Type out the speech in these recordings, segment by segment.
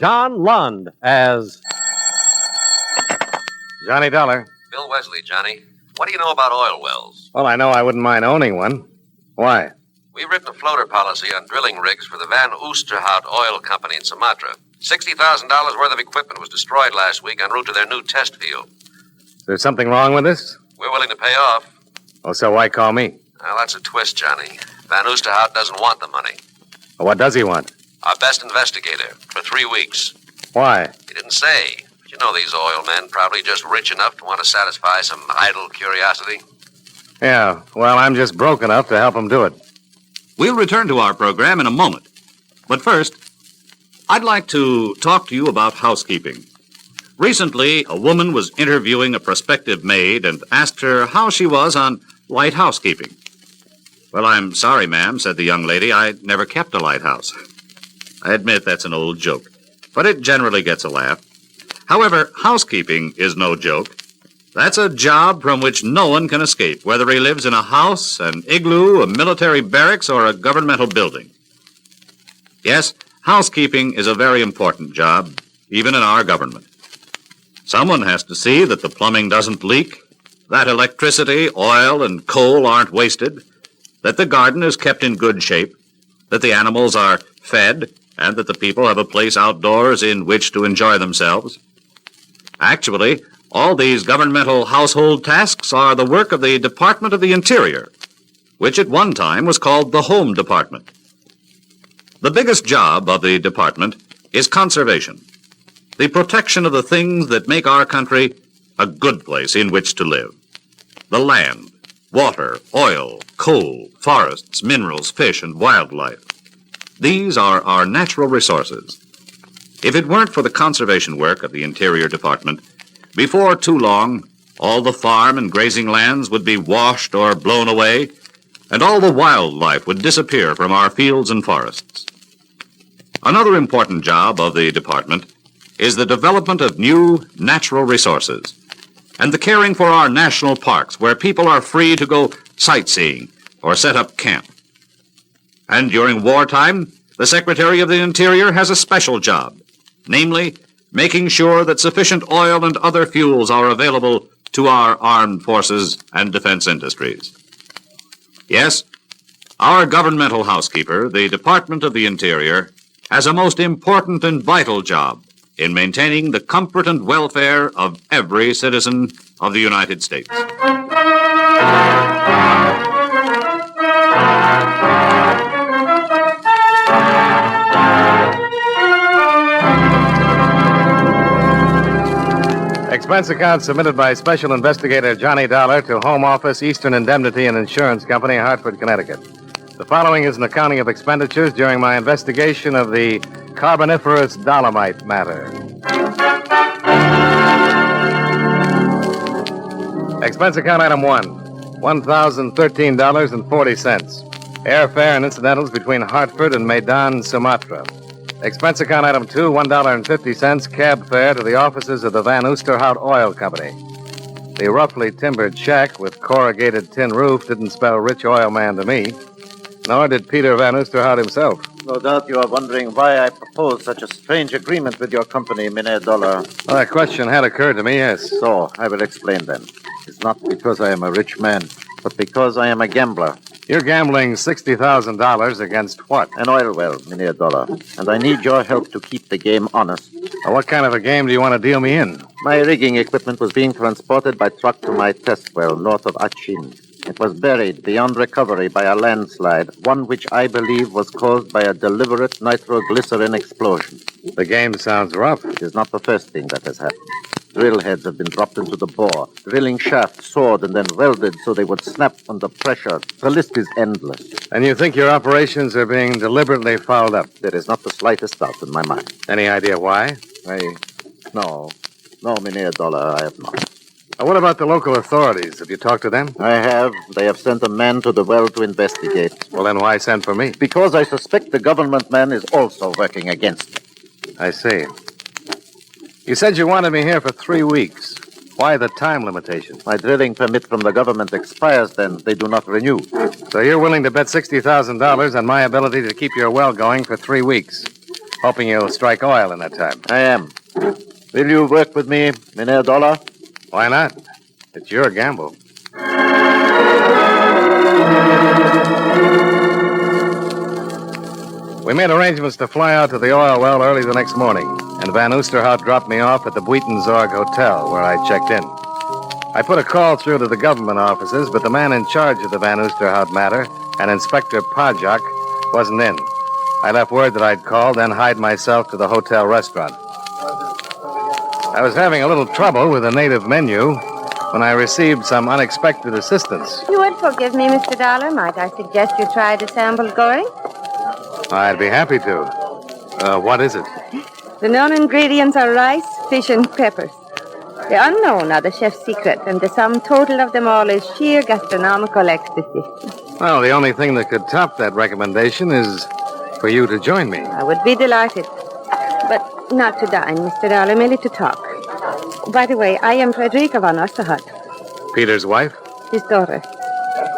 John Lund as Johnny Dollar. Bill Wesley, Johnny. What do you know about oil wells? Well, I know I wouldn't mind owning one. Why? We've written a floater policy on drilling rigs for the Van Oosterhout Oil Company in Sumatra. $60,000 worth of equipment was destroyed last week en route to their new test field. Is there something wrong with this? We're willing to pay off. Oh, so why call me? Well, that's a twist, Johnny. Van Oosterhout doesn't want the money. Well, what does he want? Our best investigator for 3 weeks. Why? He didn't say. But you know these oil men, probably just rich enough to want to satisfy some idle curiosity. Yeah, well, I'm just broke enough to help him do it. We'll return to our program in a moment. But first, I'd like to talk to you about housekeeping. Recently, a woman was interviewing a prospective maid and asked her how she was on light housekeeping. Well, I'm sorry, ma'am, said the young lady. I never kept a lighthouse. I admit that's an old joke, but it generally gets a laugh. However, housekeeping is no joke. That's a job from which no one can escape, whether he lives in a house, an igloo, a military barracks, or a governmental building. Yes, housekeeping is a very important job, even in our government. Someone has to see that the plumbing doesn't leak, that electricity, oil, and coal aren't wasted, that the garden is kept in good shape, that the animals are fed, and that the people have a place outdoors in which to enjoy themselves. Actually, all these governmental household tasks are the work of the Department of the Interior, which at one time was called the Home Department. The biggest job of the department is conservation, the protection of the things that make our country a good place in which to live. The land, water, oil, coal, forests, minerals, fish, and wildlife. These are our natural resources. If it weren't for the conservation work of the Interior Department, before too long, all the farm and grazing lands would be washed or blown away, and all the wildlife would disappear from our fields and forests. Another important job of the department is the development of new natural resources and the caring for our national parks where people are free to go sightseeing or set up camp. And during wartime, the Secretary of the Interior has a special job, namely, making sure that sufficient oil and other fuels are available to our armed forces and defense industries. Yes, our governmental housekeeper, the Department of the Interior, has a most important and vital job in maintaining the comfort and welfare of every citizen of the United States. Expense account submitted by Special Investigator Johnny Dollar to Home Office, Eastern Indemnity and Insurance Company, Hartford, Connecticut. The following is an accounting of expenditures during my investigation of the Carboniferous Dolomite Matter. Expense account item 1, $1,013.40. Airfare and incidentals between Hartford and Medan, Sumatra. Expense account item 2, $1.50, cab fare to the offices of the Van Oosterhout Oil Company. The roughly timbered shack with corrugated tin roof didn't spell rich oil man to me, nor did Peter Van Oosterhout himself. No doubt you are wondering why I proposed such a strange agreement with your company, Mynheer Dollar. Well, that question had occurred to me, yes. So, I will explain then. It's not because I am a rich man, but because I am a gambler. You're gambling $60,000 against what? An oil well, Mynheer Dollar. And I need your help to keep the game honest. Well, what kind of a game do you want to deal me in? My rigging equipment was being transported by truck to my test well north of Achin. It was buried beyond recovery by a landslide, one which I believe was caused by a deliberate nitroglycerin explosion. The game sounds rough. It is not the first thing that has happened. Drill heads have been dropped into the bore, drilling shafts sawed and then welded so they would snap under pressure. The list is endless. And you think your operations are being deliberately fouled up? There is not the slightest doubt in my mind. Any idea why? No, Mynheer Dollar, I have not. What about the local authorities? Have you talked to them? I have. They have sent a man to the well to investigate. Well, then why send for me? Because I suspect the government man is also working against me. I see. You said you wanted me here for 3 weeks. Why the time limitation? My drilling permit from the government expires then. They do not renew. So you're willing to bet $60,000 on my ability to keep your well going for 3 weeks. Hoping you'll strike oil in that time. I am. Will you work with me, Mynheer Dollar? Why not? It's your gamble. We made arrangements to fly out to the oil well early the next morning, and Van Oosterhout dropped me off at the Buitenzorg Hotel, where I checked in. I put a call through to the government offices, but the man in charge of the Van Oosterhout matter, an Inspector Pajak, wasn't in. I left word that I'd called, then hied myself to the hotel restaurant. I was having a little trouble with the native menu when I received some unexpected assistance. You would forgive me, Mr. Dollar. Might I suggest you try the sample goring? I'd be happy to. What is it? The known ingredients are rice, fish, and peppers. The unknown are the chef's secret, and the sum total of them all is sheer gastronomical ecstasy. Well, the only thing that could top that recommendation is for you to join me. I would be delighted. But not to dine, Mr. Dollar, merely to talk. By the way, I am Frederica von Osterhout. Peter's wife? His daughter.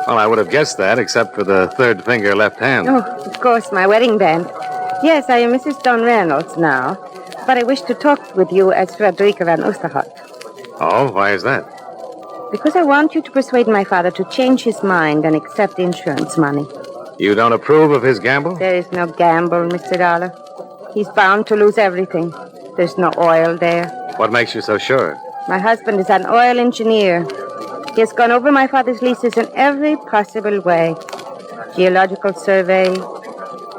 Well, I would have guessed that, except for the third finger left hand. Oh, of course, my wedding band. Yes, I am Mrs. Don Reynolds now, but I wish to talk with you as Frederica von Osterhout. Oh, why is that? Because I want you to persuade my father to change his mind and accept insurance money. You don't approve of his gamble? There is no gamble, Mr. Dollar. He's bound to lose everything. There's no oil there. What makes you so sure? My husband is an oil engineer. He has gone over my father's leases in every possible way. Geological survey,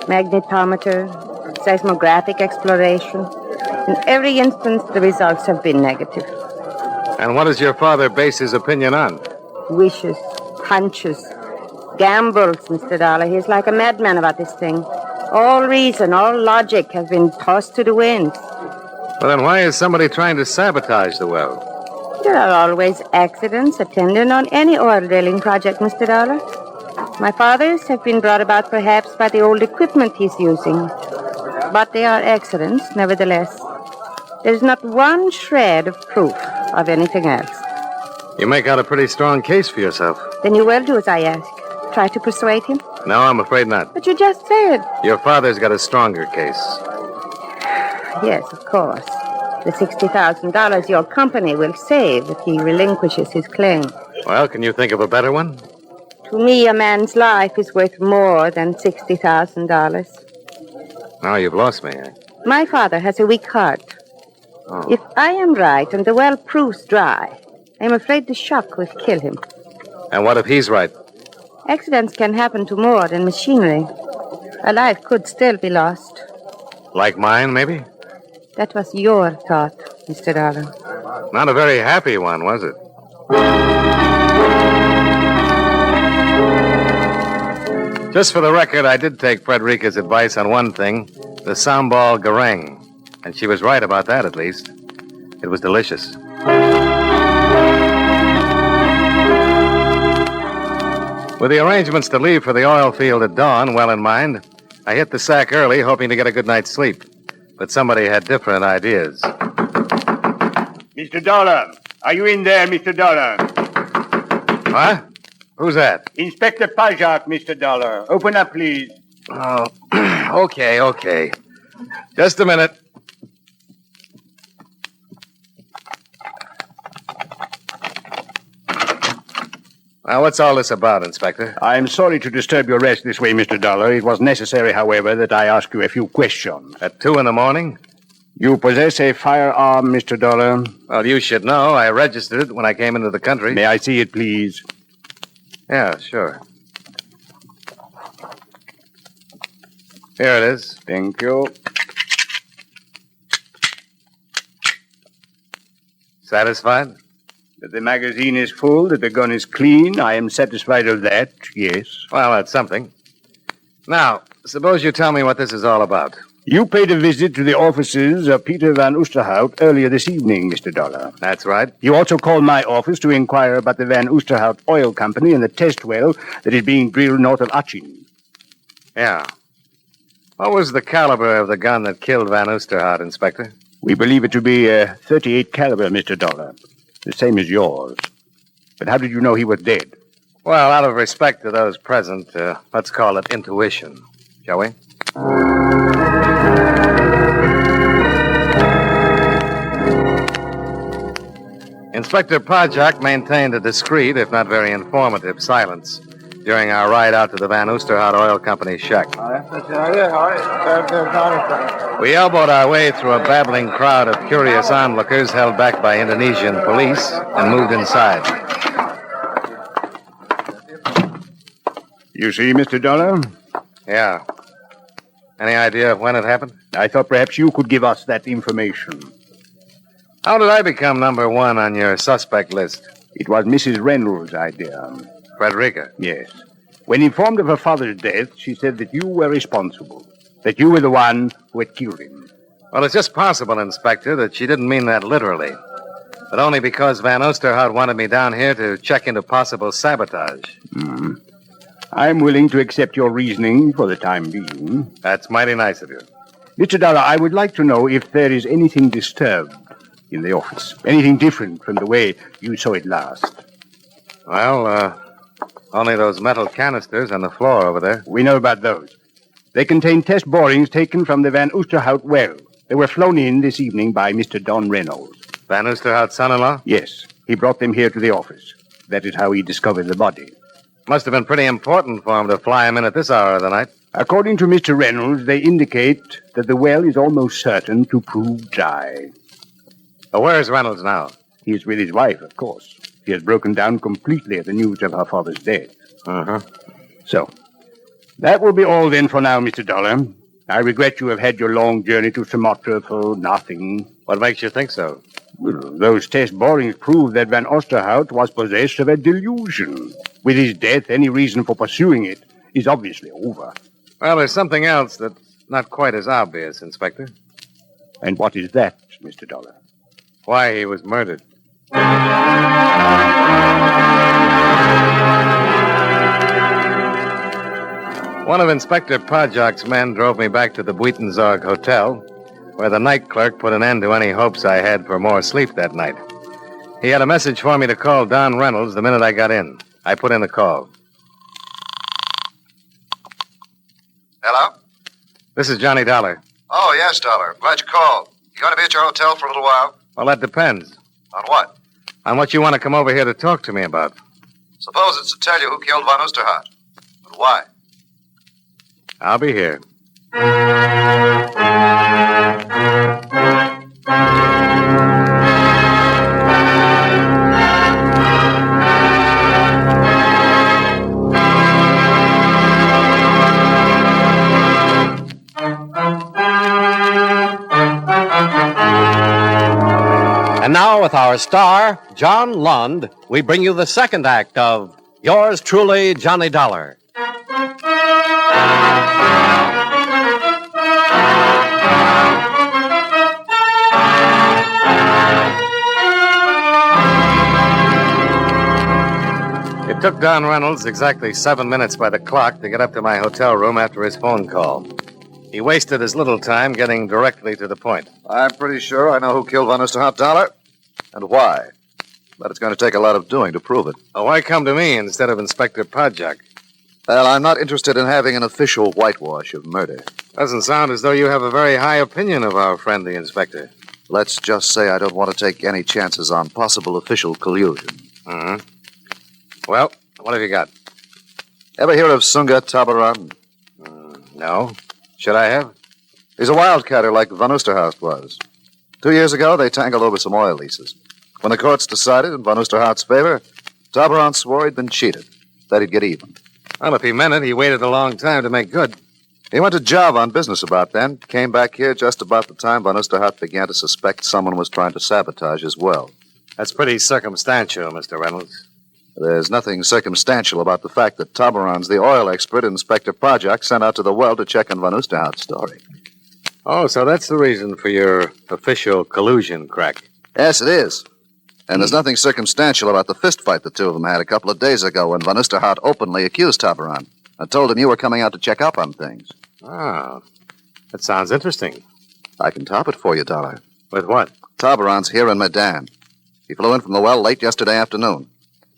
magnetometer, seismographic exploration. In every instance, the results have been negative. And what does your father base his opinion on? Wishes, hunches, gambles, Mr. Dollar. He's like a madman about this thing. All reason, all logic have been tossed to the winds. Well, then why is somebody trying to sabotage the well? There are always accidents attendant on any oil drilling project, Mr. Dollar. My father's have been brought about perhaps by the old equipment he's using. But they are accidents, nevertheless. There's not one shred of proof of anything else. You make out a pretty strong case for yourself. Then you will do as I ask. Try to persuade him. No, I'm afraid not. But you just said. Your father's got a stronger case. Yes, of course. The $60,000 your company will save if he relinquishes his claim. Well, can you think of a better one? To me, a man's life is worth more than $60,000. Now you've lost me. My father has a weak heart. Oh. If I am right and the well proves dry, I'm afraid the shock will kill him. And what if he's right? Accidents can happen to more than machinery. A life could still be lost. Like mine, maybe? That was your thought, Mr. Dollar. Not a very happy one, was it? Just for the record, I did take Frederica's advice on one thing, the sambal goreng. And she was right about that, at least. It was delicious. With the arrangements to leave for the oil field at dawn well in mind, I hit the sack early, hoping to get a good night's sleep. But somebody had different ideas. Mr. Dollar, are you in there, Mr. Dollar? What? Who's that? Inspector Pajak, Mr. Dollar. Open up, please. Oh, okay. Just a minute. Now, what's all this about, Inspector? I'm sorry to disturb your rest this way, Mr. Dollar. It was necessary, however, that I ask you a few questions. At 2 a.m? You possess a firearm, Mr. Dollar? Well, you should know. I registered it when I came into the country. May I see it, please? Yeah, sure. Here it is. Thank you. Satisfied? That the magazine is full, that the gun is clean, I am satisfied of that, yes. Well, that's something. Now, suppose you tell me what this is all about. You paid a visit to the offices of Peter Van Oosterhout earlier this evening, Mr. Dollar. That's right. You also called my office to inquire about the Van Oosterhout Oil Company and the test well that is being drilled north of Achin. Yeah. What was the caliber of the gun that killed Van Oosterhout, Inspector? We believe it to be a .38 caliber, Mr. Dollar. The same as yours. But how did you know he was dead? Well, out of respect to those present, let's call it intuition, shall we? Inspector Pajak maintained a discreet, if not very informative, silence during our ride out to the Van Oosterhout Oil Company shack. We elbowed our way through a babbling crowd of curious onlookers held back by Indonesian police and moved inside. You see, Mr. Dollar? Yeah. Any idea of when it happened? I thought perhaps you could give us that information. How did I become number one on your suspect list? It was Mrs. Reynolds' idea. Frederica? Yes. When informed of her father's death, she said that you were responsible, that you were the one who had killed him. Well, it's just possible, Inspector, that she didn't mean that literally. But only because Van Oosterhout wanted me down here to check into possible sabotage. I'm willing to accept your reasoning for the time being. That's mighty nice of you. Mr. Dollar, I would like to know if there is anything disturbed in the office. Anything different from the way you saw it last. Well, only those metal canisters on the floor over there. We know about those. They contain test borings taken from the Van Oosterhout well. They were flown in this evening by Mr. Don Reynolds. Van Oosterhout's son-in-law? Yes. He brought them here to the office. That is how he discovered the body. Must have been pretty important for him to fly him in at this hour of the night. According to Mr. Reynolds, they indicate that the well is almost certain to prove dry. Where's Reynolds now? He is with his wife, of course. She has broken down completely at the news of her father's death. So, that will be all then for now, Mr. Dollar. I regret you have had your long journey to Sumatra for nothing. What makes you think so? Well, those test borings prove that Van Oosterhout was possessed of a delusion. With his death, any reason for pursuing it is obviously over. Well, there's something else that's not quite as obvious, Inspector. And what is that, Mr. Dollar? Why he was murdered. One of Inspector Pajak's men drove me back to the Buitenzorg Hotel, where the night clerk put an end to any hopes I had for more sleep that night. He had a message for me to call Don Reynolds the minute I got in. I put in the call. Hello? This is Johnny Dollar. Oh, yes, Dollar. Glad you called. You going to be at your hotel for a little while? Well, that depends. On what? On what you want to come over here to talk to me about. Suppose it's to tell you who killed Van Oosterhout. But why? I'll be here. And now, with our star, John Lund, we bring you the second act of Yours Truly, Johnny Dollar. It took Don Reynolds exactly 7 minutes by the clock to get up to my hotel room after his phone call. He wasted as little time getting directly to the point. I'm pretty sure I know who killed Van Oosterhout, Dollar, and why. But it's going to take a lot of doing to prove it. Oh, why come to me instead of Inspector Pajak? Well, I'm not interested in having an official whitewash of murder. Doesn't sound as though you have a very high opinion of our friend, the inspector. Let's just say I don't want to take any chances on possible official collusion. Well, what have you got? Ever hear of Sunga Tabaran? No. Should I have? He's a wildcatter like Van Oosterhout was. 2 years ago, they tangled over some oil leases. When the courts decided in Van Oosterhout's favor, Tabaran swore he'd been cheated, that he'd get even. Well, if he meant it, he waited a long time to make good. He went to Java on business about then, came back here just about the time Van Oosterhout began to suspect someone was trying to sabotage his well. That's pretty circumstantial, Mr. Reynolds. There's nothing circumstantial about the fact that Tabaran's the oil expert Inspector Pajak sent out to the well to check on Van Oosterhout's story. Oh, so that's the reason for your official collusion crack. Yes, it is. And there's nothing circumstantial about the fistfight the two of them had a couple of days ago when Van Oosterhout openly accused Tabaran and told him you were coming out to check up on things. Ah, that sounds interesting. I can top it for you, Dollar. With what? Tabaran's here in Medan. He flew in from the well late yesterday afternoon.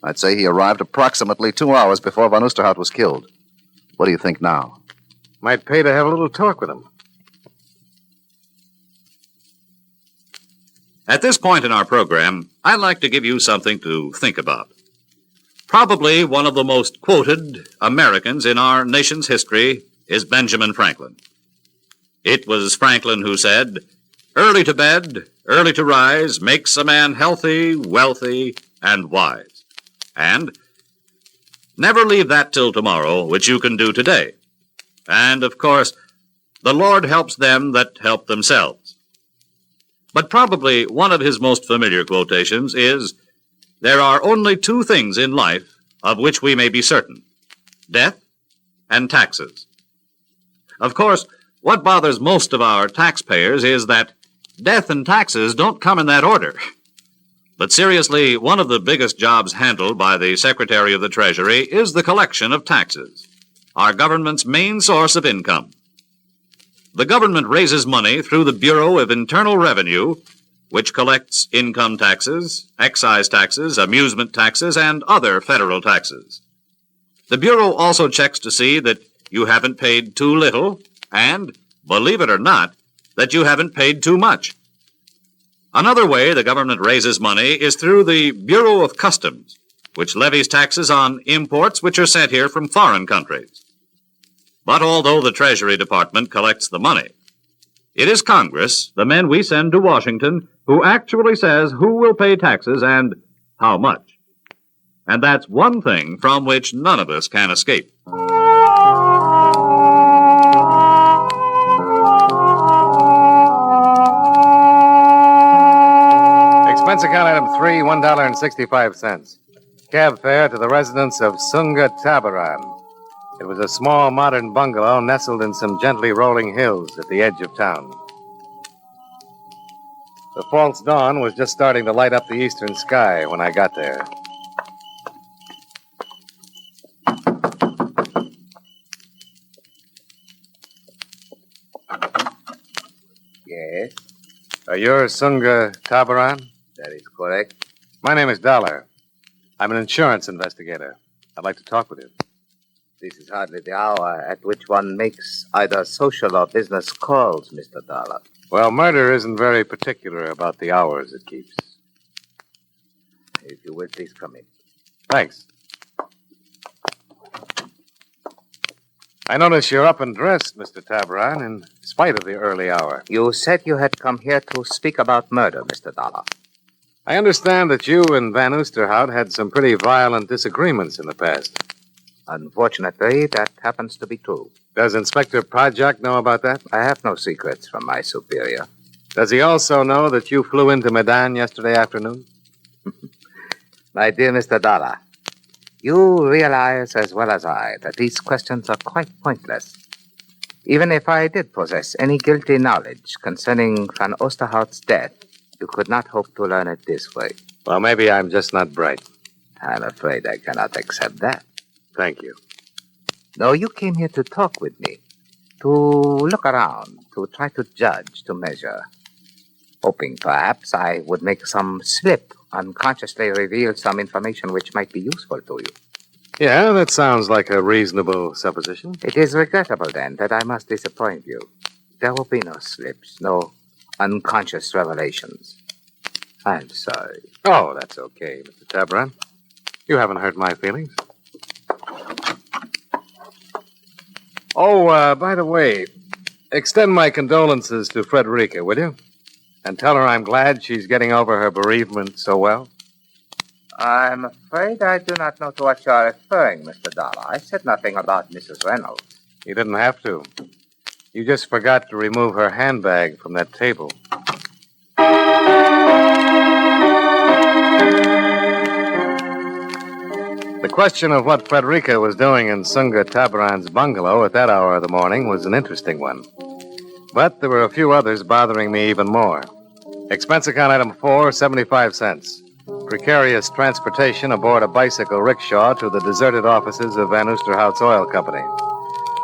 I'd say he arrived approximately 2 hours before Van Oosterhout was killed. What do you think now? Might pay to have a little talk with him. At this point in our program, I'd like to give you something to think about. Probably one of the most quoted Americans in our nation's history is Benjamin Franklin. It was Franklin who said, "Early to bed, early to rise makes a man healthy, wealthy, and wise." And never leave that till tomorrow, which you can do today. And, of course, the Lord helps them that help themselves. But probably one of his most familiar quotations is, "There are only two things in life of which we may be certain: death and taxes." Of course, what bothers most of our taxpayers is that death and taxes don't come in that order. But seriously, one of the biggest jobs handled by the Secretary of the Treasury is the collection of taxes, our government's main source of income. The government raises money through the Bureau of Internal Revenue, which collects income taxes, excise taxes, amusement taxes, and other federal taxes. The Bureau also checks to see that you haven't paid too little and, believe it or not, that you haven't paid too much. Another way the government raises money is through the Bureau of Customs, which levies taxes on imports which are sent here from foreign countries. But although the Treasury Department collects the money, it is Congress, the men we send to Washington, who actually says who will pay taxes and how much. And that's one thing from which none of us can escape. Expense account item 3, $1.65. Cab fare to the residence of Sunga Tabaran. It was a small modern bungalow nestled in some gently rolling hills at the edge of town. The false dawn was just starting to light up the eastern sky when I got there. Yes, Are you Sunga Tabaran? that is correct. My name is Dollar. I'm an insurance investigator. I'd like to talk with you. This is hardly the hour at which one makes either social or business calls, Mr. Dollar. Well, murder isn't very particular about the hours it keeps. If you will, please come in. Thanks. I notice you're up and dressed, Mr. Tabaran, in spite of the early hour. You said you had come here to speak about murder, Mr. Dollar. I understand that you and Van Oosterhout had some pretty violent disagreements in the past. Unfortunately, that happens to be true. Does Inspector Projak know about that? I have no secrets from my superior. Does he also know that you flew into Medan yesterday afternoon? My dear Mr. Dollar, you realize as well as I that these questions are quite pointless. Even if I did possess any guilty knowledge concerning Van Oosterhout's death, you could not hope to learn it this way. Well, maybe I'm just not bright. I'm afraid I cannot accept that. Thank you. No, you came here to talk with me, to look around, to try to judge, to measure, hoping perhaps I would make some slip, unconsciously reveal some information which might be useful to you. Yeah, that sounds like a reasonable supposition. It is regrettable, then, that I must disappoint you. There will be no slips, no unconscious revelations. I'm sorry. Oh, that's okay, Mr. Tabaran. You haven't hurt my feelings. Oh, by the way, extend my condolences to Frederica, will you? And tell her I'm glad she's getting over her bereavement so well. I'm afraid I do not know to what you are referring, Mr. Dollar. I said nothing about Mrs. Reynolds. You didn't have to. You just forgot to remove her handbag from that table. The question of what Frederica was doing in Sunga Tabaran's bungalow at that hour of the morning was an interesting one. But there were a few others bothering me even more. Expense account item 4, 75 cents. Precarious transportation aboard a bicycle rickshaw to the deserted offices of Van Oosterhout's Oil Company.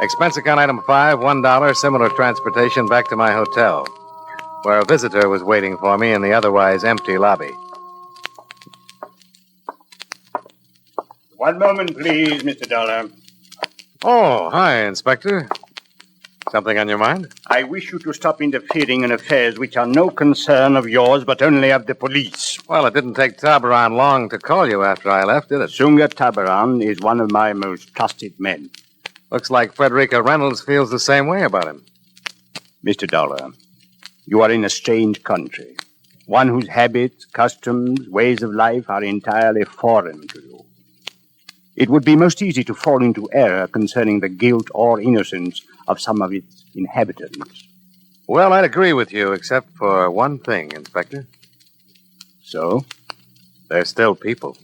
Expense account item 5, $1, similar transportation back to my hotel, where a visitor was waiting for me in the otherwise empty lobby. One moment, please, Mr. Dollar. Oh, hi, Inspector. Something on your mind? I wish you to stop interfering in affairs which are no concern of yours, but only of the police. Well, it didn't take Tabaran long to call you after I left, did it? Sunga Tabaran is one of my most trusted men. Looks like Frederica Reynolds feels the same way about him. Mr. Dollar, you are in a strange country. One whose habits, customs, ways of life are entirely foreign to you. It would be most easy to fall into error concerning the guilt or innocence of some of its inhabitants. Well, I'd agree with you, except for one thing, Inspector. So? They're still people.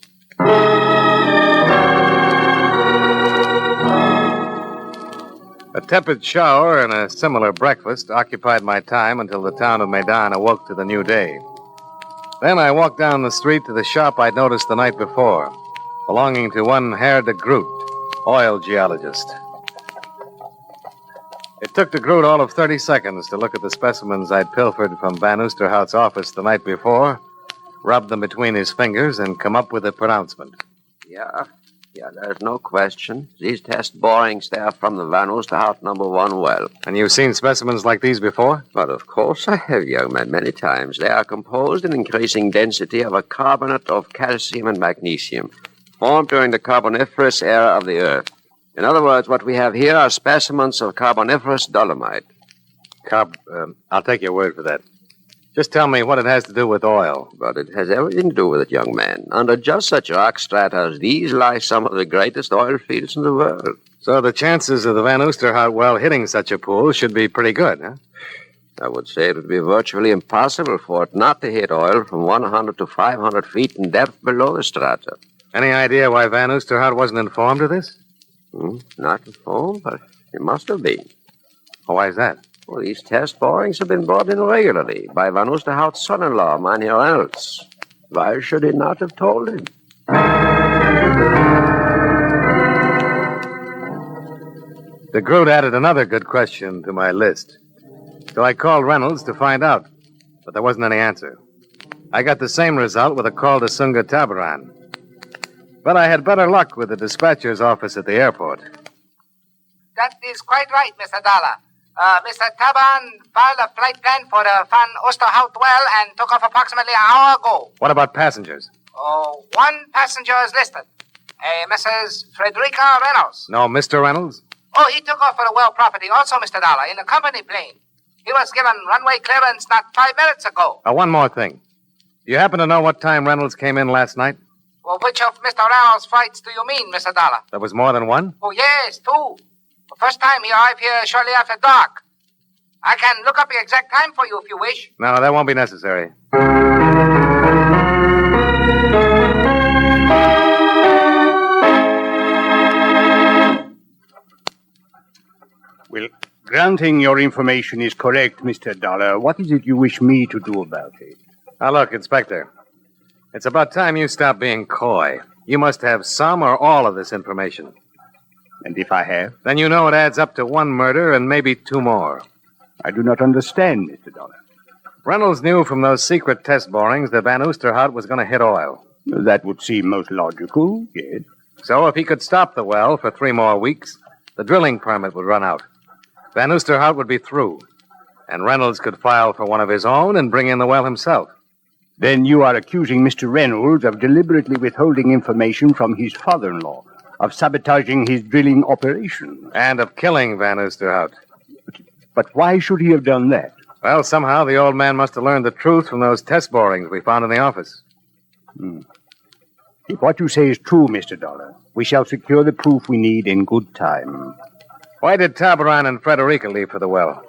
A tepid shower and a similar breakfast occupied my time until the town of Medan awoke to the new day. Then I walked down the street to the shop I'd noticed the night before, belonging to one Herr de Groot, oil geologist. It took de Groot all of 30 seconds to look at the specimens I'd pilfered from Van Oosterhout's office the night before, rub them between his fingers, and come up with a pronouncement. Yeah, there's no question. These test borings, they are from the Van Oosterhout #1 well. And you've seen specimens like these before? But of course I have, young man, many times. They are composed in increasing density of a carbonate of calcium and magnesium, formed during the Carboniferous era of the Earth. In other words, what we have here are specimens of Carboniferous Dolomite. I'll take your word for that. Just tell me what it has to do with oil. But it has everything to do with it, young man. Under just such rock strata as these lie some of the greatest oil fields in the world. So the chances of the Van Oosterhout well hitting such a pool should be pretty good, huh? I would say it would be virtually impossible for it not to hit oil from 100 to 500 feet in depth below the strata. Any idea why Van Oosterhout wasn't informed of this? Not informed, but it must have been. Oh, why is that? Well, these test borings have been brought in regularly by Van Oosterhout's son-in-law, Mynheer Reynolds. Why should he not have told him? De Groot added another good question to my list. So I called Reynolds to find out, but there wasn't any answer. I got the same result with a call to Sunga Tabaran. But I had better luck with the dispatcher's office at the airport. That is quite right, Mr. Dollar. Mr. Taban filed a flight plan for the Van Oosterhout well and took off approximately an hour ago. What about passengers? One passenger is listed. A Mrs. Frederica Reynolds. No, Mr. Reynolds? Oh, he took off for the well property also, Mr. Dollar, in a company plane. He was given runway clearance not 5 minutes ago. One more thing. Do you happen to know what time Reynolds came in last night? Well, which of Mr. Reynolds' flights do you mean, Mr. Dollar? There was more than one? Oh, yes, 2. The first time he arrived here shortly after dark. I can look up the exact time for you if you wish. No, that won't be necessary. Well, granting your information is correct, Mr. Dollar, what is it you wish me to do about it? Now, look, Inspector. It's about time you stop being coy. You must have some or all of this information. And if I have? Then you know it adds up to 1 murder and maybe 2 more. I do not understand, Mr. Dollar. Reynolds knew from those secret test borings that Van Oosterhout was going to hit oil. That would seem most logical, yes. So if he could stop the well for 3 more weeks, the drilling permit would run out. Van Oosterhout would be through, and Reynolds could file for one of his own and bring in the well himself. Then you are accusing Mr. Reynolds of deliberately withholding information from his father-in-law, of sabotaging his drilling operation. And of killing Van Oosterhout. But why should he have done that? Well, somehow the old man must have learned the truth from those test borings we found in the office. If what you say is true, Mr. Dollar, we shall secure the proof we need in good time. Why did Tabaran and Frederica leave for the well?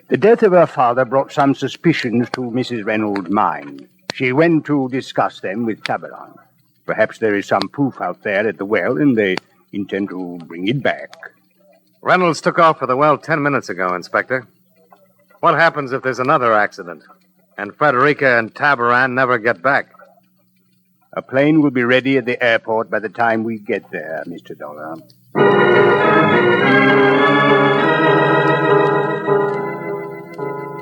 The death of her father brought some suspicions to Mrs. Reynolds' mind. She went to discuss them with Tabaran. Perhaps there is some proof out there at the well, and they intend to bring it back. Reynolds took off for the well 10 minutes ago, Inspector. What happens if there's another accident, and Frederica and Tabaran never get back? A plane will be ready at the airport by the time we get there, Mr. Dollar.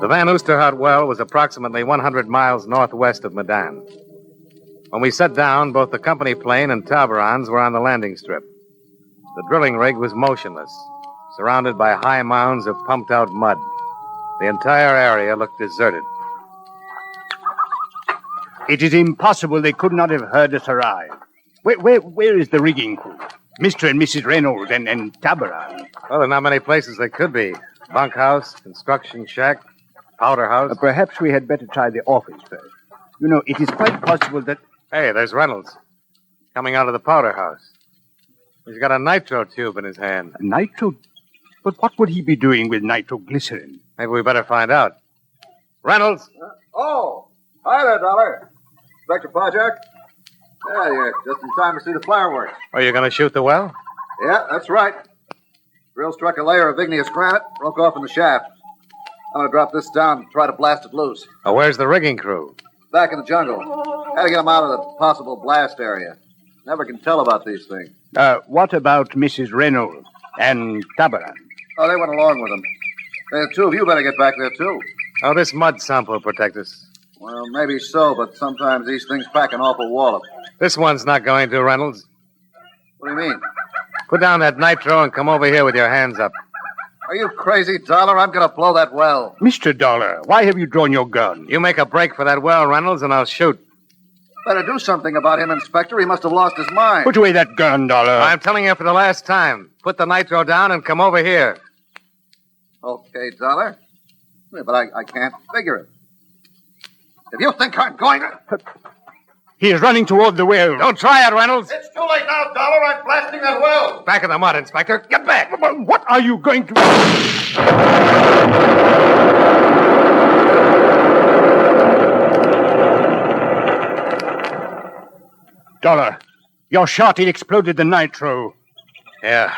The Van Oosterhout well was approximately 100 miles northwest of Medan. When we set down, both the company plane and Tabaran's were on the landing strip. The drilling rig was motionless, surrounded by high mounds of pumped-out mud. The entire area looked deserted. It is impossible they could not have heard us arrive. Where is the rigging crew? Mr. and Mrs. Reynolds and Tabaran. Well, there are not many places they could be. Bunkhouse, construction shack, powder house. Perhaps we had better try the office first. You know, it is quite possible that... Hey, there's Reynolds. Coming out of the powder house. He's got a nitro tube in his hand. Nitro? But what would he be doing with nitroglycerin? Maybe we better find out. Reynolds! Hi there, Dollar. Inspector Pajak? Yeah, you're just in time to see the fireworks. Are you going to shoot the well? Yeah, that's right. Drill struck a layer of igneous granite, broke off in the shaft. I'm going to drop this down and try to blast it loose. Oh, where's the rigging crew? Back in the jungle. Had to get them out of the possible blast area. Never can tell about these things. What about Mrs. Reynolds and Tabaran? Oh, they went along with them. The two of you better get back there, too. Oh, this mud sample will protect us. Well, maybe so, but sometimes these things pack an awful wallop. This one's not going to, Reynolds. What do you mean? Put down that nitro and come over here with your hands up. Are you crazy, Dollar? I'm going to blow that well. Mr. Dollar, why have you drawn your gun? You make a break for that well, Reynolds, and I'll shoot. Better do something about him, Inspector. He must have lost his mind. Put away that gun, Dollar. I'm telling you for the last time. Put the nitro down and come over here. Okay, Dollar. Yeah, but I can't figure it. If you think I'm going to... He is running toward the well. Don't try it, Reynolds. It's too late now, Dollar. I'm blasting that well. Back in the mud, Inspector. Get back. What are you going to... Dollar, your shot, it exploded the nitro. Yeah.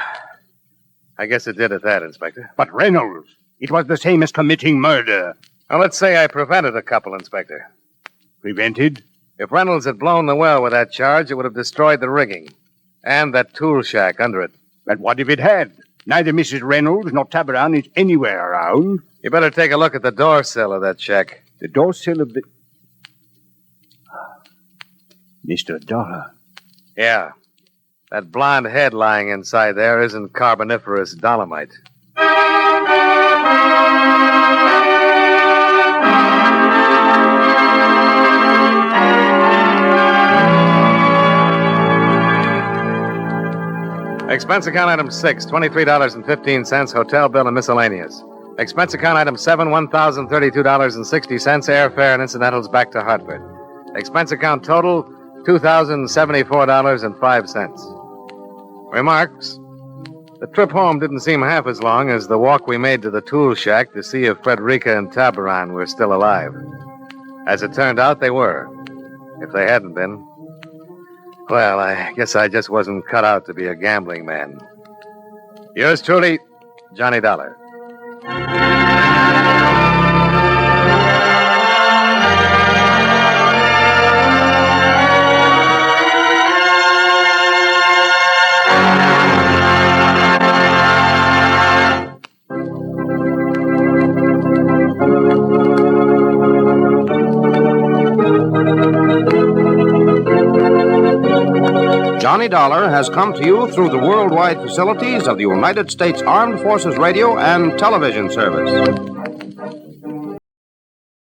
I guess it did at that, Inspector. But Reynolds, it was the same as committing murder. Now, let's say I prevented a couple, Inspector. Prevented? If Reynolds had blown the well with that charge, it would have destroyed the rigging. And that tool shack under it. But what if it had? Neither Mrs. Reynolds nor Tabaran is anywhere around. You better take a look at the door sill of that shack. The door sill of the... Mr. Dollar. Yeah. That blonde head lying inside there isn't Carboniferous Dolomite. Expense account item 6, $23.15, hotel bill and miscellaneous. Expense account item 7, $1,032.60, airfare and incidentals back to Hartford. Expense account total, $2,074.05. Remarks: the trip home didn't seem half as long as the walk we made to the tool shack to see if Frederica and Tabaran were still alive. As it turned out, they were. If they hadn't been, well, I guess I just wasn't cut out to be a gambling man. Yours truly, Johnny Dollar. Johnny Dollar has come to you through the worldwide facilities of the United States Armed Forces Radio and Television Service.